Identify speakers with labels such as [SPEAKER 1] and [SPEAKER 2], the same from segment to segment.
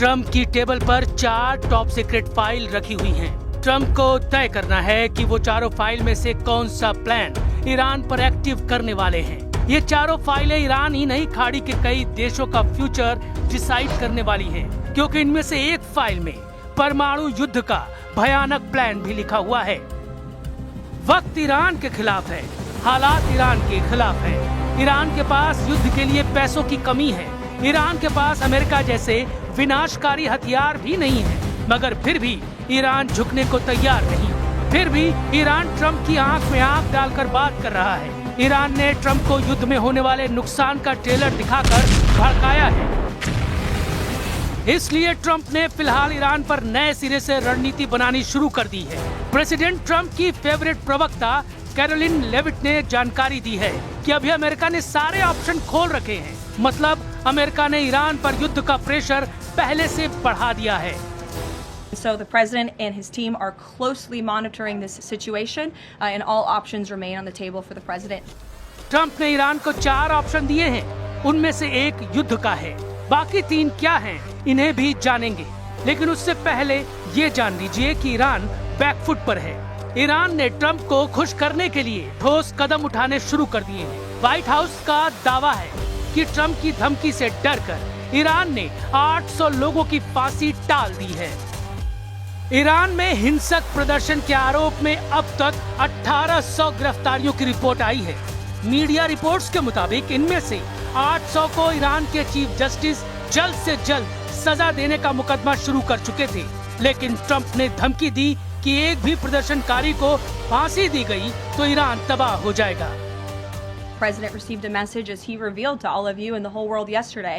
[SPEAKER 1] Trump की table पर 4 top secret file रखी हुई हैं। ट्रंप को तय करना है कि वो चारों फाइल में से कौन सा प्लान ईरान पर एक्टिव करने वाले हैं। ये चारों फाइलें ईरान ही नहीं, खाड़ी के कई देशों का फ्यूचर डिसाइड करने वाली हैं, क्योंकि इनमें से एक फाइल में परमाणु युद्ध का भयानक प्लान भी लिखा हुआ है। वक्त ईरान के खिलाफ है, हालात ईरान के खिलाफ है। ईरान के पास युद्ध के लिए पैसों की कमी है। ईरान के पास अमेरिका जैसे विनाशकारी हथियार भी नहीं है, मगर फिर भी ईरान झुकने को तैयार नहीं। फिर भी ईरान ट्रंप की आंख में आंख डालकर बात कर रहा है। ईरान ने ट्रंप को युद्ध में होने वाले नुकसान का ट्रेलर दिखाकर भड़काया है। इसलिए ट्रंप ने फिलहाल ईरान पर नए सिरे से रणनीति बनानी शुरू कर दी है। प्रेसिडेंट ट्रंप की फेवरेट प्रवक्ता कैरोलिन लेविट ने जानकारी दी है कि अभी अमेरिका ने सारे ऑप्शन खोल रखे हैं। मतलब अमेरिका ने ईरान पर युद्ध का प्रेशर पहले से बढ़ा दिया है।
[SPEAKER 2] So the president and his team are closely monitoring this situation, and all options remain on the table for the president.
[SPEAKER 1] Trump ने ईरान को 4 ऑप्शन दिए हैं, उनमें से एक युद्ध का है, बाकी 3 क्या हैं, इन्हें भी जानेंगे। लेकिन उससे पहले ये जान लीजिए कि ईरान बैकफुट पर है। ईरान ने ट्रंप को खुश करने के लिए ठोस कदम उठाने शुरू कर दिए हैं। व्हाइट हाउस का दावा है कि ट्रंप की धमकी से डरकर ईरान ने 800 लोगों की फांसी टाल दी है। ईरान में हिंसक प्रदर्शन के आरोप में अब तक 1800 गिरफ्तारियों की रिपोर्ट आई है। मीडिया रिपोर्ट्स के मुताबिक इनमें से 800 को ईरान के चीफ जस्टिस जल्द से जल्द सजा देने का मुकदमा शुरू कर चुके थे, लेकिन ट्रंप ने धमकी दी कि एक भी प्रदर्शनकारी को फांसी दी गई तो ईरान तबाह हो जाएगा।
[SPEAKER 2] The president received a message, as he revealed to all of you and the whole world yesterday,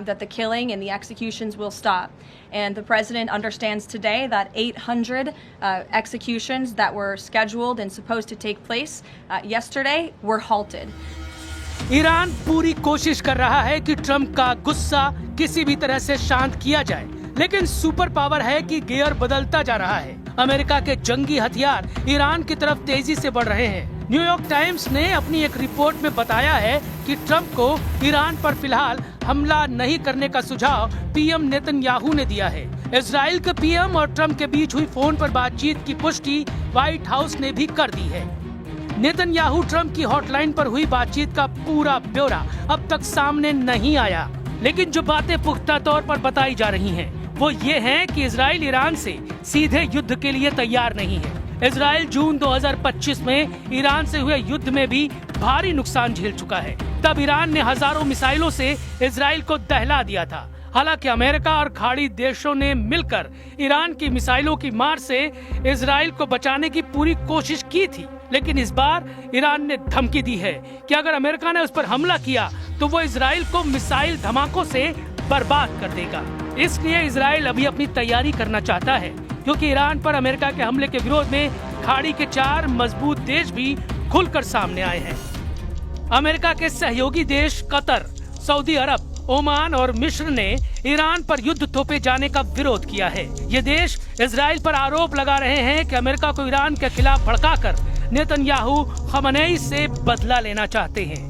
[SPEAKER 2] that the killing and the executions will stop. And the president understands today that 800 executions that were scheduled and supposed to take place yesterday were halted.
[SPEAKER 1] Iran पूरी कोशिश कर रहा है कि Trump का गुस्सा किसी भी तरह से शांत किया जाए, लेकिन सुपर पावर है कि गियर बदलता जा रहा है। अमेरिका के जंगी हथियार ईरान की तरफ तेजी से बढ़ रहे हैं। न्यूयॉर्क टाइम्स ने अपनी एक रिपोर्ट में बताया है कि ट्रंप को ईरान पर फिलहाल हमला नहीं करने का सुझाव पीएम नेतन्याहू ने दिया है। इजराइल के पीएम और ट्रंप के बीच हुई फोन पर बातचीत की पुष्टि व्हाइट हाउस ने भी कर दी है। नेतन्याहू ट्रंप की हॉटलाइन पर हुई बातचीत का पूरा ब्यौरा अब तक सामने नहीं आया, लेकिन जो बातें पुख्ता तौर पर बताई जा रही हैं, वो ये हैं कि इजराइल ईरान से सीधे युद्ध के लिए तैयार नहीं है। इजराइल जून 2025 में ईरान से हुए युद्ध में भी भारी नुकसान झेल चुका है। तब ईरान ने हजारों मिसाइलों से इजराइल को दहला दिया था। हालांकि अमेरिका और खाड़ी देशों ने मिलकर ईरान की मिसाइलों की मार से इजराइल को बचाने की पूरी कोशिश की थी, लेकिन इस बार ईरान ने धमकी दी है कि अगर अमेरिका ने उस पर हमला किया तो वो इजराइल को मिसाइल धमाकों से बर्बाद कर देगा। इसलिए इजराइल अभी अपनी तैयारी करना चाहता है, क्योंकि ईरान पर अमेरिका के हमले के विरोध में खाड़ी के 4 मजबूत देश भी खुलकर सामने आए हैं। अमेरिका के सहयोगी देश कतर, सऊदी अरब, ओमान और मिस्र ने ईरान पर युद्ध थोपे जाने का विरोध किया है। ये देश इजराइल पर आरोप लगा रहे हैं कि अमेरिका को ईरान के खिलाफ भड़काकर नेतन्याहू खमेनेई से बदला लेना चाहते हैं।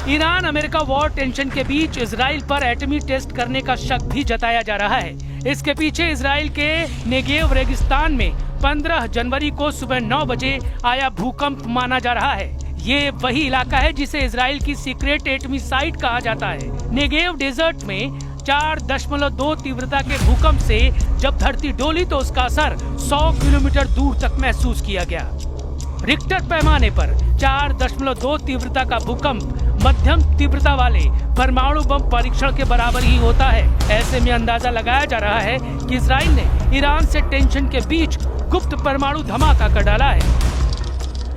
[SPEAKER 1] ईरान अमेरिका वॉर टेंशन के बीच इजराइल पर एटमी टेस्ट करने का शक भी जताया जा रहा है। इसके पीछे इजराइल के नेगेव रेगिस्तान में 15 जनवरी को सुबह 9 बजे आया भूकंप माना जा रहा है। ये वही इलाका है जिसे इजराइल की सीक्रेट एटमी साइट कहा जाता है। नेगेव डेजर्ट में 4.2 तीव्रता के भूकंप से जब धरती डोली तो उसका असर 100 किलोमीटर दूर तक महसूस किया गया। रिक्टर पैमाने पर 4.2 तीव्रता का भूकंप मध्यम तीव्रता वाले परमाणु बम परीक्षण के बराबर ही होता है। ऐसे में अंदाजा लगाया जा रहा है कि इजराइल ने ईरान से टेंशन के बीच गुप्त परमाणु धमाका कर डाला है।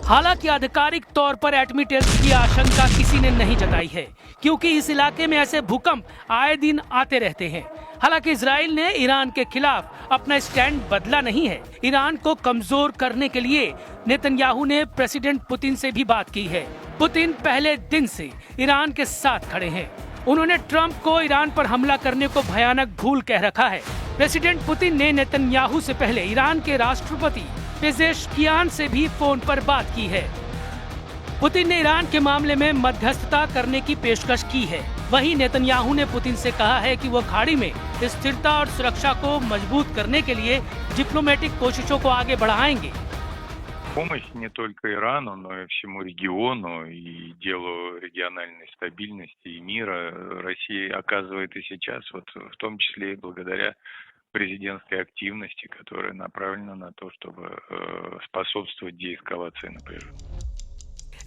[SPEAKER 1] हालांकि आधिकारिक तौर पर एटमी टेस्ट की आशंका किसी ने नहीं जताई है, क्योंकि इस इलाके में ऐसे भूकंप आए दिन आते रहते हैं। हालांकि इजराइल ने ईरान के खिलाफ अपना स्टैंड बदला नहीं है। ईरान को कमजोर करने के लिए नेतन्याहू ने प्रेसिडेंट पुतिन से भी बात की है। पुतिन पहले दिन से ईरान के साथ खड़े हैं। उन्होंने ट्रंप को ईरान पर हमला करने को भयानक भूल कह रखा है। प्रेसिडेंट पुतिन ने नेतन्याहू से पहले ईरान के राष्ट्रपति पेजेश्कियान से भी फोन पर बात की है। पुतिन ने ईरान के मामले में मध्यस्थता करने की पेशकश की है। वहीं नेतन्याहू ने पुतिन से कहा है कि वो खाड़ी में स्थिरता और सुरक्षा को मजबूत करने के लिए डिप्लोमेटिक कोशिशों को आगे बढ़ाएंगे।
[SPEAKER 3] Помощь не только Ирану, но и всему региону и делу региональной стабильности и мира Россия оказывает и сейчас, вот в том числе и благодаря президентской активности, которая направлена на то, чтобы способствовать деэскалации напряжения.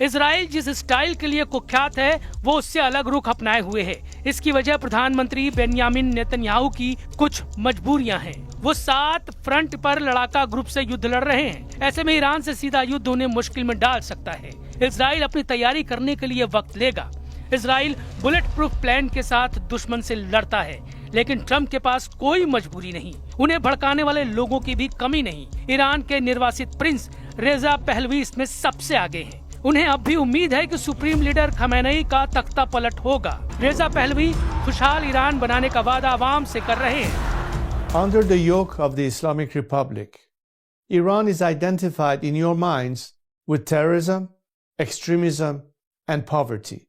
[SPEAKER 1] इजराइल जिस स्टाइल के लिए कुख्यात है वो उससे अलग रुख अपनाए हुए है। इसकी वजह प्रधानमंत्री बेन्यामिन नेतन्याहू की कुछ मजबूरियां हैं। वो 7 फ्रंट पर लड़ाका ग्रुप से युद्ध लड़ रहे हैं। ऐसे में ईरान से सीधा युद्ध उन्हें मुश्किल में डाल सकता है। इजराइल अपनी तैयारी करने के लिए वक्त लेगा। इजराइल बुलेट प्रूफ प्लान के साथ दुश्मन से लड़ता है, लेकिन ट्रम्प के पास कोई मजबूरी नहीं। उन्हें भड़काने वाले लोगों की भी कमी नहीं। ईरान के निर्वासित प्रिंस रेजा पहलवी इसमें सबसे आगे हैं। उन्हें अब भी उम्मीद है कि सुप्रीम लीडर खमेनेई का तख्ता पलट होगा। रेजा पहलवी खुशहाल ईरान बनाने का वादा आवाम से कर रहे हैं।
[SPEAKER 4] Under the yoke of the Islamic Republic, Iran is identified in your minds with terrorism, extremism, and poverty.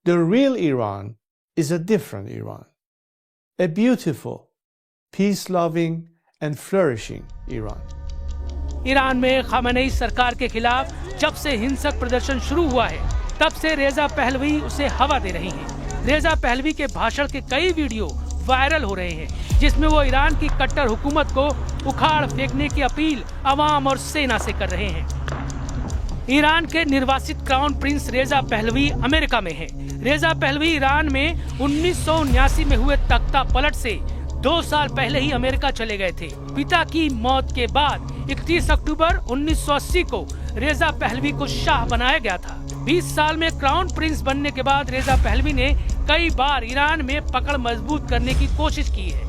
[SPEAKER 4] The real Iran is a different Iran, a beautiful, peace-loving, and flourishing Iran.
[SPEAKER 1] Iran में Khamenei सरकार के खिलाफ जब से हिंसक प्रदर्शन शुरू हुआ है, तब से रेजा पहलवी उसे हवा दे रही हैं। रेजा पहलवी के भाषण के कई वीडियो वायरल हो रहे हैं, जिसमें वो ईरान की कट्टर हुकूमत को उखाड़ फेंकने की अपील अवाम और सेना से कर रहे हैं। ईरान के निर्वासित क्राउन प्रिंस रेजा पहलवी अमेरिका में हैं। रेजा पहलवी ईरान में 1979 में हुए तख्ता पलट से 2 साल पहले ही अमेरिका चले गए थे। पिता की मौत के बाद 31 अक्टूबर 1980 को रेजा पहलवी को शाह बनाया गया था। 20 साल में क्राउन प्रिंस बनने के बाद रेजा पहलवी ने कई बार ईरान में पकड़ मजबूत करने की कोशिश की है,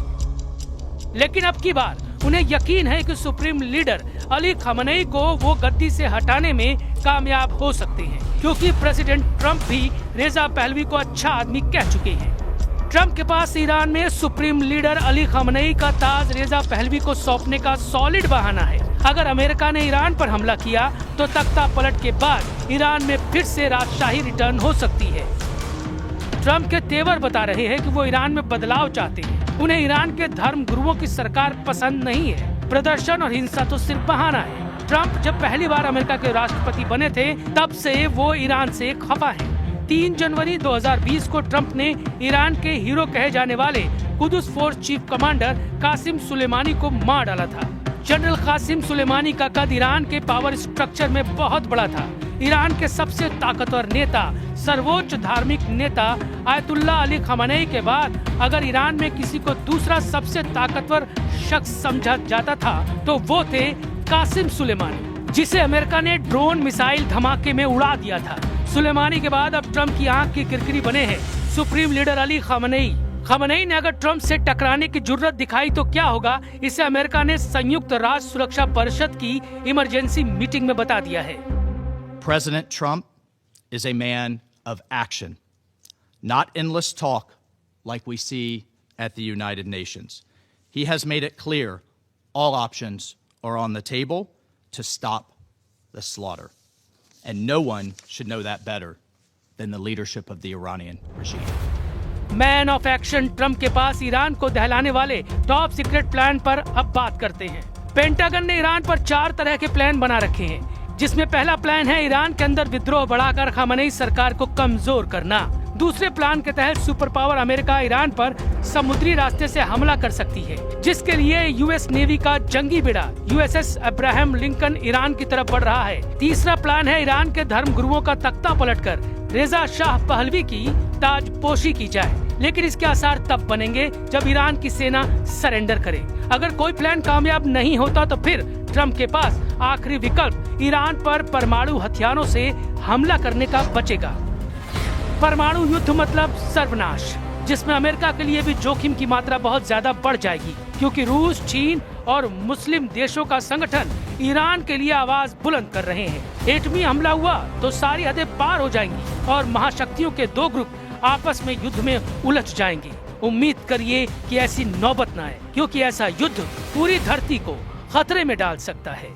[SPEAKER 1] लेकिन अब की बार उन्हें यकीन है कि सुप्रीम लीडर अली खमेनेई को वो गद्दी से हटाने में कामयाब हो सकते हैं, क्योंकि प्रेसिडेंट ट्रम्प भी रेजा पहलवी को अच्छा आदमी कह चुके हैं। ट्रम्प के पास ईरान में सुप्रीम लीडर अली खमेनेई का ताज रेजा पहलवी को सौंपने का सॉलिड बहाना है। अगर अमेरिका ने ईरान पर हमला किया तो तख्ता पलट के बाद ईरान में फिर से राजशाही रिटर्न हो सकती है। ट्रम्प के तेवर बता रहे हैं कि वो ईरान में बदलाव चाहते हैं। उन्हें ईरान के धर्म गुरुओं की सरकार पसंद नहीं है। प्रदर्शन और हिंसा तो सिर्फ बहाना है। ट्रम्प जब पहली बार अमेरिका के राष्ट्रपति बने थे, तब से वो ईरान से खफा है। 3 जनवरी 2020 को ट्रम्प ने ईरान के हीरो कहे जाने वाले Quds Force chief commander Qasem Soleimani को मार डाला था। जनरल कासिम सुलेमानी का कद ईरान के पावर स्ट्रक्चर में बहुत बड़ा था। ईरान के सबसे ताकतवर नेता, सर्वोच्च धार्मिक नेता आयतुल्ला अली खमेनेई के बाद अगर ईरान में किसी को दूसरा सबसे ताकतवर शख्स समझा जाता था तो वो थे कासिम सुलेमानी, जिसे अमेरिका ने ड्रोन मिसाइल धमाके में उड़ा दिया था। सुलेमानी के बाद अब ट्रम्प की आंख की किरकिरी बने हैं supreme leader Ali Khamenei. Khamenei ने अगर ट्रम्प से टकराने की जुर्रत दिखाई तो क्या होगा, इसे अमेरिका ने संयुक्त राष्ट्र सुरक्षा परिषद की इमरजेंसी मीटिंग में बता दिया है।
[SPEAKER 5] President Trump is a man of action, not endless talk like we see at the United Nations. He has made it clear all options are on the table to stop the slaughter. And no one should know that better than the leadership of the Iranian regime.
[SPEAKER 1] Man of action Trump के पास Iran को दहलाने वाले top secret plan पर अब बात करते हैं। Pentagon ने Iran पर 4 तरह के प्लान बना रखे हैं, जिसमें पहला प्लान है ईरान के अंदर विद्रोह बढ़ाकर खमेनेई सरकार को कमजोर करना। दूसरे प्लान के तहत सुपर पावर अमेरिका ईरान पर समुद्री रास्ते से हमला कर सकती है, जिसके लिए यूएस नेवी का जंगी बेड़ा यूएसएस अब्राहम लिंकन ईरान की तरफ बढ़ रहा है। तीसरा प्लान है ईरान के धर्म गुरुओं का तख्ता पलटकर रेजा शाह पहलवी की ताजपोशी की जाए, लेकिन इसके आसार तब बनेंगे जब ईरान की सेना सरेंडर करे। अगर कोई प्लान कामयाब नहीं होता तो फिर ट्रम्प के पास आखिरी विकल्प ईरान पर परमाणु हथियारों से हमला करने का बचेगा। परमाणु युद्ध मतलब सर्वनाश, जिसमें अमेरिका के लिए भी जोखिम की मात्रा बहुत ज्यादा बढ़ जाएगी, क्योंकि रूस, चीन और मुस्लिम देशों का संगठन ईरान के लिए आवाज बुलंद कर रहे हैं। एटमी हमला हुआ तो सारी हदें पार हो जाएंगी और महाशक्तियों के 2 ग्रुप आपस में युद्ध में उलझ जाएंगे। उम्मीद करिए कि ऐसी नौबत न आए, क्योंकि ऐसा युद्ध पूरी धरती को खतरे में डाल सकता है।